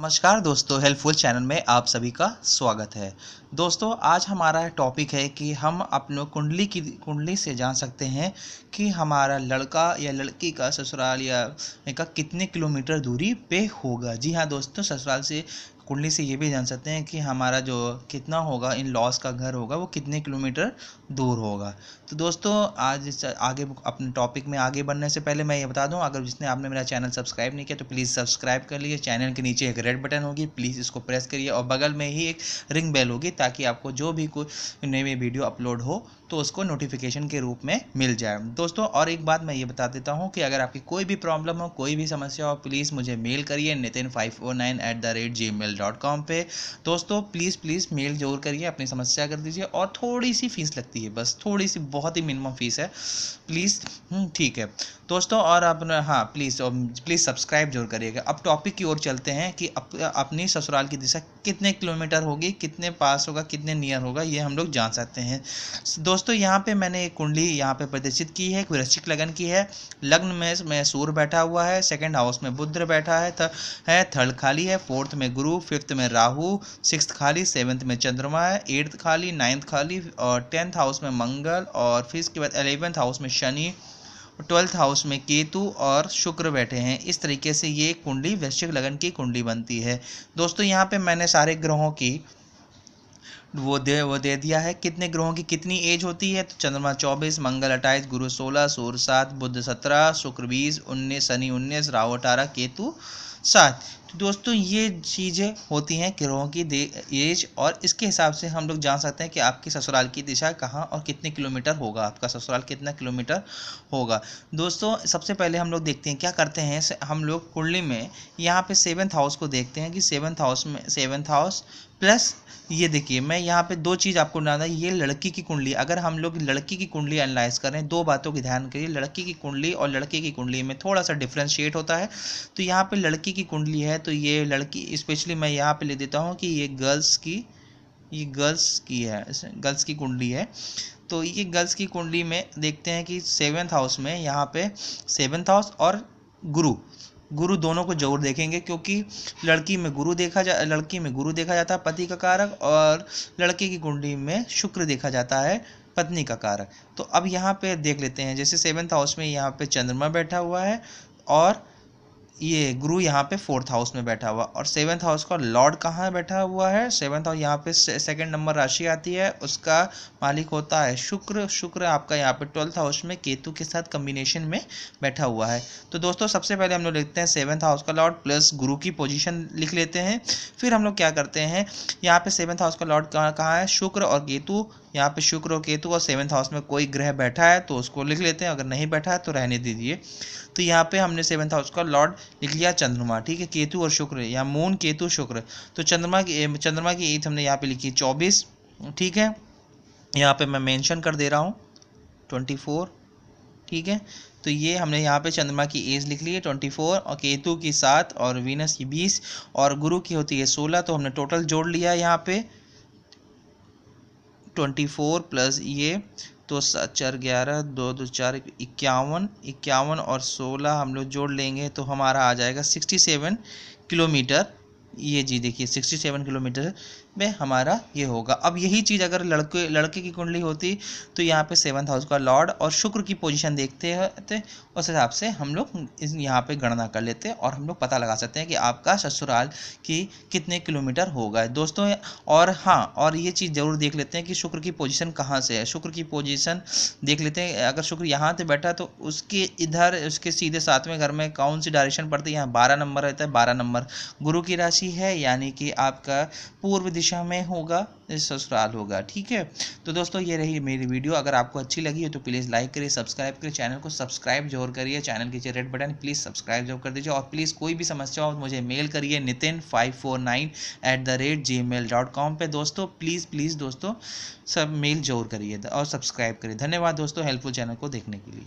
नमस्कार दोस्तों, helpful channel में आप सभी का स्वागत है। दोस्तों, आज हमारा टॉपिक है कि हम अपने कुंडली से जान सकते हैं कि हमारा लड़का या लड़की का ससुराल या का कितने किलोमीटर दूरी पे होगा। जी हाँ दोस्तों, ससुराल से कुंडली से ये भी जान सकते हैं कि हमारा जो कितना होगा, इन लॉज का घर होगा वो कितने किलोमीटर दूर होगा। तो दोस्तों, आज आगे अपने टॉपिक में आगे बढ़ने से पहले मैं ये बता दूं, अगर जिसने आपने मेरा चैनल सब्सक्राइब नहीं किया तो प्लीज़ सब्सक्राइब कर लीजिए। चैनल के नीचे एक रेड बटन होगी, प्लीज़ इसको प्रेस करिए और बगल में ही एक रिंग बेल होगी ताकि आपको जो भी कोई नई वीडियो अपलोड हो तो उसको नोटिफिकेशन के रूप में मिल जाए। दोस्तों, और एक बात मैं ये बता देता हूँ कि अगर आपकी कोई भी प्रॉब्लम हो, कोई भी समस्या हो, प्लीज़ मुझे मेल करिए nitin549@gmail.com पे। दोस्तों प्लीज़ मेल जरूर करिए, अपनी समस्या कर दीजिए और थोड़ी सी फीस लगती है, बस थोड़ी सी, बहुत ही मिनिमम फीस है, प्लीज़। ठीक है दोस्तों, और अपना प्लीज़ सब्सक्राइब जरूर करिएगा। अब टॉपिक की ओर चलते हैं कि अपनी ससुराल की दिशा कितने किलोमीटर होगी, कितने पास होगा, कितने नियर होगा, ये हम लोग जान सकते हैं। दोस्तों, यहाँ पे मैंने एक कुंडली यहाँ पे प्रदर्शित की है, वृश्चिक लगन की है। लग्न में सूर्य बैठा हुआ है, सेकंड हाउस में बुध बैठा है, थर्ड खाली है, फोर्थ में गुरु, फिफ्थ में राहु, सिक्स्थ खाली, सेवन्थ में चंद्रमा है, एट्थ खाली, नाइन्थ खाली और 10th हाउस में मंगल और फिर इसके बाद 11th हाउस में शनि, 12th हाउस में केतु और शुक्र बैठे हैं। इस तरीके से ये कुंडली वृश्चिक लगन की कुंडली बनती है। दोस्तों, यहाँ पे मैंने सारे ग्रहों की वो दे दिया है, कितने ग्रहों की कितनी एज होती है। तो चंद्रमा 24, मंगल 28, गुरु 16, सूर्य 7, बुध 17, शुक्र 20, 19, शनि 19, राहु 18, केतु 7। तो दोस्तों, ये चीज़ें होती हैं ग्रहों की एज, और इसके हिसाब से हम लोग जान सकते हैं कि आपकी ससुराल की दिशा कहाँ और कितने किलोमीटर होगा, आपका ससुराल कितना किलोमीटर होगा। दोस्तों, सबसे पहले हम लोग देखते हैं क्या करते हैं, हम लोग कुंडली में यहाँ पे 7th हाउस को देखते हैं कि 7th हाउस प्लस ये देखिए, मैं यहाँ पे दो चीज़ आपको बताना, ये लड़की की कुंडली। अगर हम लोग लड़की की कुंडली एनालाइज करें, दो बातों की ध्यान करिए, लड़की की कुंडली और लड़के की कुंडली में थोड़ा सा डिफ्रेंशिएट होता है। तो यहाँ पे लड़की की कुंडली है तो ये लड़की, स्पेशली मैं यहाँ पे ले देता हूँ कि ये गर्ल्स की कुंडली है। तो ये गर्ल्स की कुंडली में देखते हैं कि 7th हाउस में यहाँ पे 7th हाउस और गुरु दोनों को जरूर देखेंगे, क्योंकि लड़की में गुरु देखा जाता है पति का कारक, और लड़के की कुंडली में शुक्र देखा जाता है पत्नी का कारक। तो अब यहाँ पे देख लेते हैं, जैसे 7th हाउस में यहाँ पे चंद्रमा बैठा हुआ है और ये गुरु यहाँ पे 4th हाउस में बैठा हुआ, और 7th हाउस का लॉर्ड कहाँ बैठा हुआ है, 7th हाउस यहाँ पे सेकंड नंबर राशि आती है, उसका मालिक होता है शुक्र आपका यहाँ पे 12th हाउस में केतु के साथ कॉम्बिनेशन में बैठा हुआ है। तो दोस्तों, सबसे पहले हम लोग लिखते हैं 7th हाउस का लॉर्ड प्लस गुरु की पोजीशन लिख लेते हैं। फिर हम लोग क्या करते हैं, यहाँ पे 7th हाउस का लॉर्ड कहाँ है, शुक्र और केतु। यहाँ पे शुक्र और केतु और 7th हाउस में कोई ग्रह बैठा है तो उसको लिख लेते हैं, अगर नहीं बैठा है तो रहने दीजिए। तो यहाँ पे हमने 7th हाउस का लॉर्ड लिख लिया चंद्रमा, ठीक है, केतु और शुक्र, या मून केतु शुक्र। तो चंद्रमा की एज हमने यहाँ पे लिखी 24, ठीक है, यहाँ पे मैं मेंशन कर दे रहा हूँ 24, ठीक है। तो ये हमने यहाँ पे चंद्रमा की एज लिख ली है 24, और केतु की 7 और वीनस की 20 और गुरु की होती है 16। तो हमने टोटल जोड़ लिया यहाँ पे 24 प्लस ये, तो 4 11 2 2 4 51 और 16 हम लोग जोड़ लेंगे तो हमारा आ जाएगा 67 किलोमीटर। ये जी देखिए 67 किलोमीटर में हमारा ये होगा। अब यही चीज़ अगर लड़के की कुंडली होती तो यहाँ पे 7th हाउस का लॉर्ड और शुक्र की पोजीशन देखते थे, उस हिसाब से हम लोग यहाँ पे गणना कर लेते हैं और हम लोग पता लगा सकते हैं कि आपका ससुराल की कितने किलोमीटर होगा दोस्तों। और ये चीज़ ज़रूर देख लेते हैं कि शुक्र की पोजीशन कहाँ से है। शुक्र की पोजीशन देख लेते हैं, अगर शुक्र यहाँ से बैठा तो उसके इधर, उसके सीधे 7वें घर में कौन सी डायरेक्शन पड़ती है, यहाँ 12 नंबर रहता है। 12 नंबर गुरु की राशि है, यानी कि आपका पूर्व दिशा में होगा, ससुराल होगा, ठीक है। तो दोस्तों, ये रही मेरी वीडियो। अगर आपको अच्छी लगी हो तो प्लीज़ लाइक करिए, सब्सक्राइब करिए, चैनल को सब्सक्राइब जरूर करिए, चैनल के रेड बटन प्लीज़ सब्सक्राइब जरूर कर दीजिए, और प्लीज़ कोई भी समस्या हो मुझे मेल करिए nitin549@gmail.com पे। दोस्तों प्लीज़ दोस्तों सब मेल जरूर करिए और सब्सक्राइब करिए। धन्यवाद दोस्तों, हेल्पफुल चैनल को देखने के लिए।